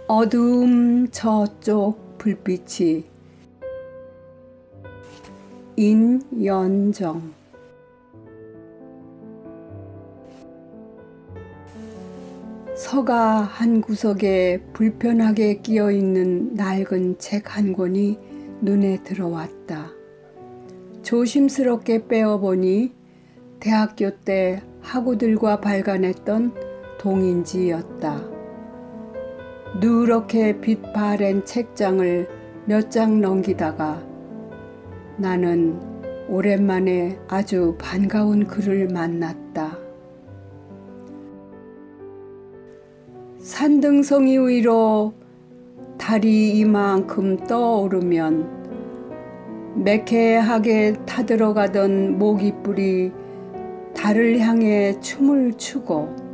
어두움 저쪽 불빛이 인연정. 서가 한 구석에 불편하게 끼어있는 낡은 책 한 권이 눈에 들어왔다. 조심스럽게 빼어보니 대학교 때 학우들과 발간했던 동인지였다. 누렇게 빛 바랜 책장을 몇 장 넘기다가 나는 오랜만에 아주 반가운 글을 만났다. 산등성이 위로 달이 이만큼 떠오르면 매캐하게 타들어가던 모기뿔이 달을 향해 춤을 추고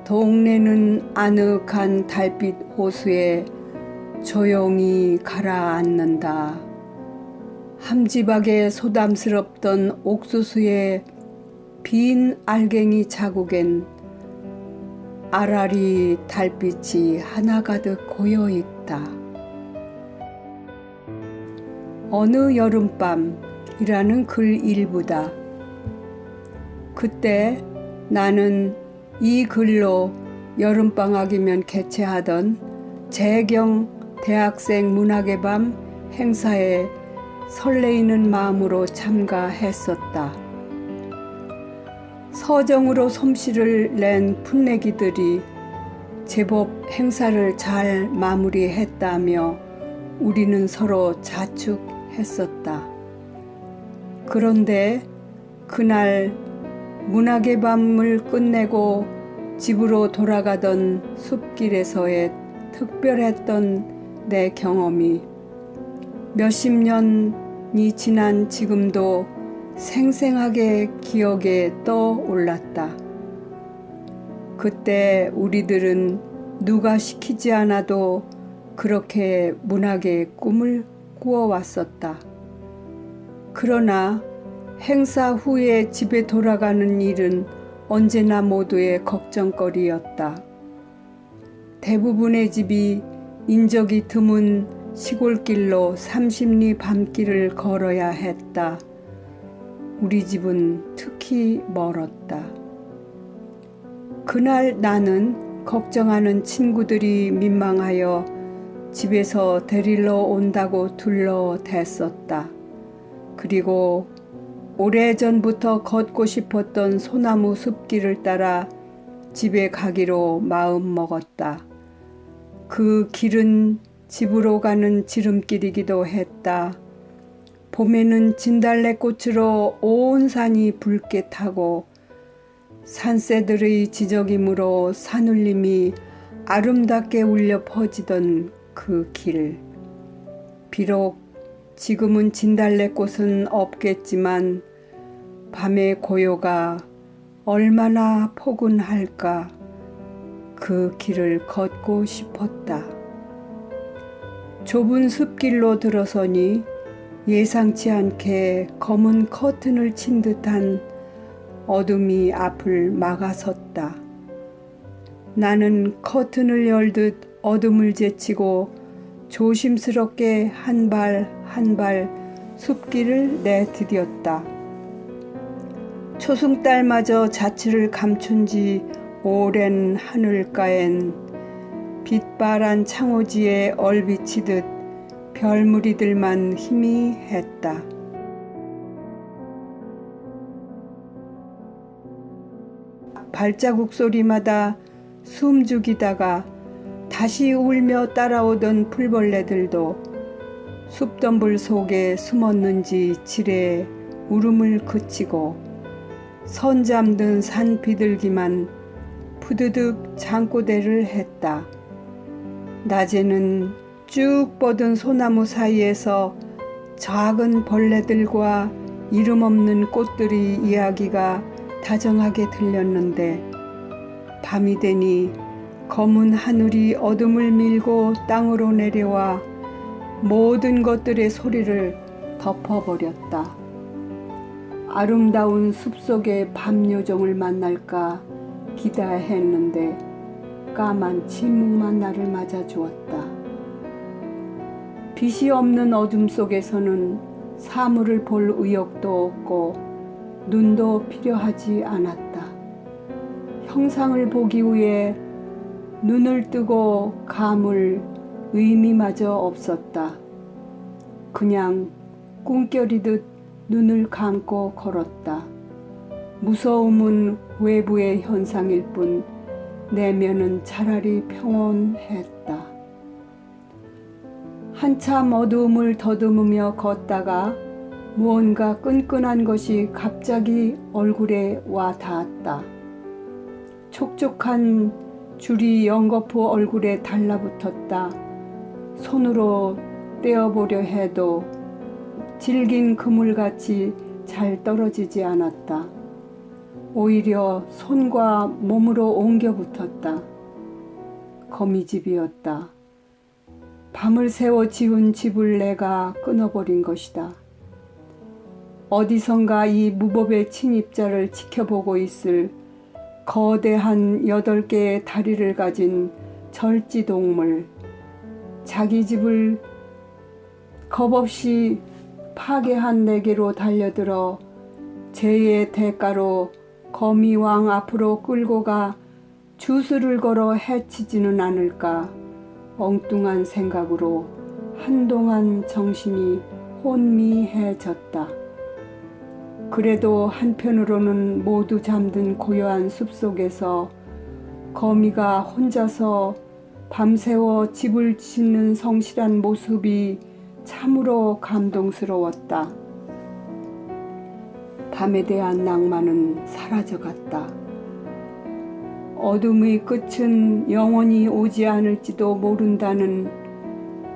동네는 아늑한 달빛 호수에 조용히 가라앉는다. 함지박에 소담스럽던 옥수수의 빈 알갱이 자국엔 아라리 달빛이 하나가득 고여있다. 어느 여름밤이라는 글 일부다. 그때 나는 이 글로 여름방학이면 개최하던 재경 대학생 문학의 밤 행사에 설레이는 마음으로 참가했었다. 서정으로 솜씨를 낸 풋내기들이 제법 행사를 잘 마무리했다며 우리는 서로 자축했었다. 그런데 그날 문학의 밤을 끝내고 집으로 돌아가던 숲길에서의 특별했던 내 경험이 몇십 년이 지난 지금도 생생하게 기억에 떠올랐다. 그때 우리들은 누가 시키지 않아도 그렇게 문학의 꿈을 꾸어왔었다. 그러나 행사 후에 집에 돌아가는 일은 언제나 모두의 걱정거리였다. 대부분의 집이 인적이 드문 시골길로 30리 밤길을 걸어야 했다. 우리 집은 특히 멀었다. 그날 나는 걱정하는 친구들이 민망하여 집에서 데리러 온다고 둘러댔었다. 그리고 오래전부터 걷고 싶었던 소나무 숲길을 따라 집에 가기로 마음먹었다. 그 길은 집으로 가는 지름길이기도 했다. 봄에는 진달래꽃으로 온 산이 붉게 타고 산새들의 지저귀므로 산울림이 아름답게 울려 퍼지던 그 길. 비록 지금은 진달래꽃은 없겠지만 밤의 고요가 얼마나 포근할까. 그 길을 걷고 싶었다. 좁은 숲길로 들어서니 예상치 않게 검은 커튼을 친 듯한 어둠이 앞을 막아섰다. 나는 커튼을 열듯 어둠을 제치고 조심스럽게 한 발 한 발 숲길을 내디뎠다. 초승달마저 자취를 감춘 지 오랜 하늘가엔 빛바란 창호지에 얼비치듯 별무리들만 희미했다. 발자국 소리마다 숨죽이다가 다시 울며 따라오던 풀벌레들도 숲덤불 속에 숨었는지 지레 울음을 그치고 선 잠든 산 비둘기만 푸드득 잠꼬대를 했다. 낮에는 쭉 뻗은 소나무 사이에서 작은 벌레들과 이름 없는 꽃들의 이야기가 다정하게 들렸는데 밤이 되니 검은 하늘이 어둠을 밀고 땅으로 내려와 모든 것들의 소리를 덮어버렸다. 아름다운 숲속의 밤요정을 만날까 기대했는데 까만 침묵만 나를 맞아주었다. 빛이 없는 어둠 속에서는 사물을 볼 의욕도 없고 눈도 필요하지 않았다. 형상을 보기 위해 눈을 뜨고 감을 의미마저 없었다. 그냥 꿈결이듯 눈을 감고 걸었다. 무서움은 외부의 현상일 뿐 내면은 차라리 평온했다. 한참 어두움을 더듬으며 걷다가 무언가 끈끈한 것이 갑자기 얼굴에 와 닿았다. 촉촉한 줄이 연거푸 얼굴에 달라붙었다. 손으로 떼어보려 해도 질긴 그물같이 잘 떨어지지 않았다. 오히려 손과 몸으로 옮겨 붙었다. 거미집이었다. 밤을 새워 지은 집을 내가 끊어버린 것이다. 어디선가 이 무법의 침입자를 지켜보고 있을 거대한 8개의 다리를 가진 절지동물, 자기 집을 겁없이 파괴한 내게로 달려들어 죄의 대가로 거미왕 앞으로 끌고 가 주술을 걸어 해치지는 않을까 엉뚱한 생각으로 한동안 정신이 혼미해졌다. 그래도 한편으로는 모두 잠든 고요한 숲속에서 거미가 혼자서 밤새워 집을 짓는 성실한 모습이 참으로 감동스러웠다. 밤에 대한 낭만은 사라져갔다. 어둠의 끝은 영원히 오지 않을지도 모른다는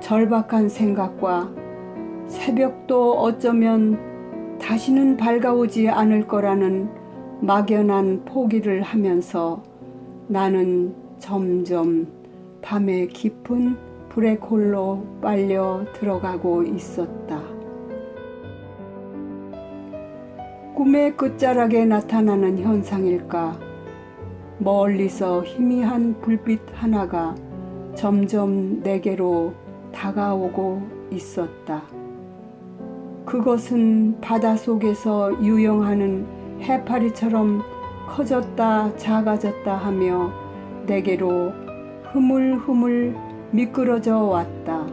절박한 생각과 새벽도 어쩌면 다시는 밝아오지 않을 거라는 막연한 포기를 하면서 나는 점점 밤의 깊은 블랙홀로 빨려 들어가고 있었다. 꿈의 끝자락에 나타나는 현상일까? 멀리서 희미한 불빛 하나가 점점 내게로 다가오고 있었다. 그것은 바닷속에서 유영하는 해파리처럼 커졌다 작아졌다 하며 내게로 흐물흐물 미끄러져 왔다.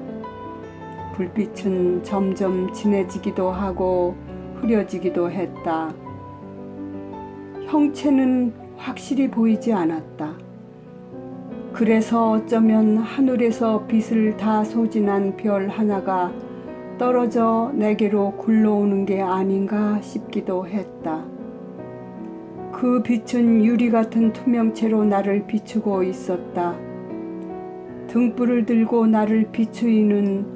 불빛은 점점 진해지기도 하고 흐려지기도 했다. 형체는 확실히 보이지 않았다. 그래서 어쩌면 하늘에서 빛을 다 소진한 별 하나가 떨어져 내게로 굴러오는 게 아닌가 싶기도 했다. 그 빛은 유리 같은 투명체로 나를 비추고 있었다. 등불을 들고 나를 비추이는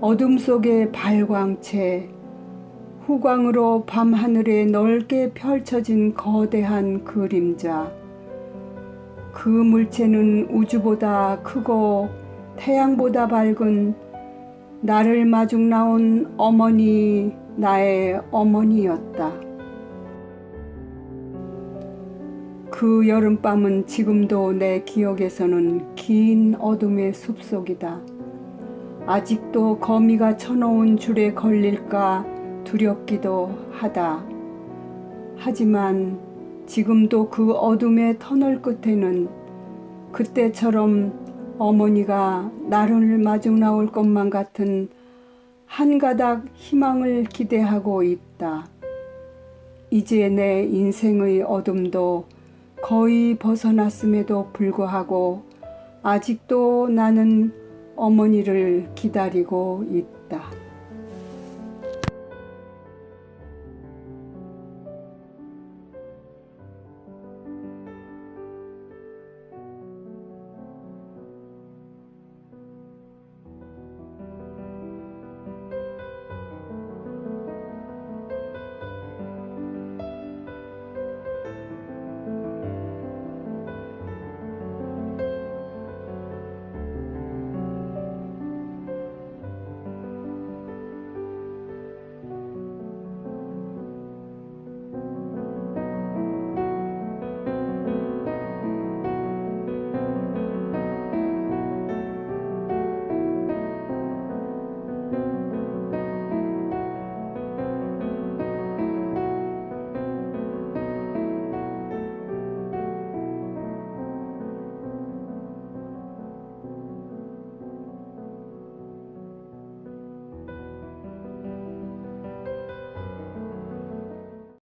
어둠 속의 발광체, 후광으로 밤하늘에 넓게 펼쳐진 거대한 그림자. 그 물체는 우주보다 크고 태양보다 밝은 나를 마중 나온 어머니, 나의 어머니였다. 그 여름밤은 지금도 내 기억에서는 긴 어둠의 숲속이다. 아직도 거미가 쳐놓은 줄에 걸릴까 두렵기도 하다. 하지만 지금도 그 어둠의 터널 끝에는 그때처럼 어머니가 나를 마중 나올 것만 같은 한 가닥 희망을 기대하고 있다. 이제 내 인생의 어둠도 거의 벗어났음에도 불구하고 아직도 나는 어머니를 기다리고 있다.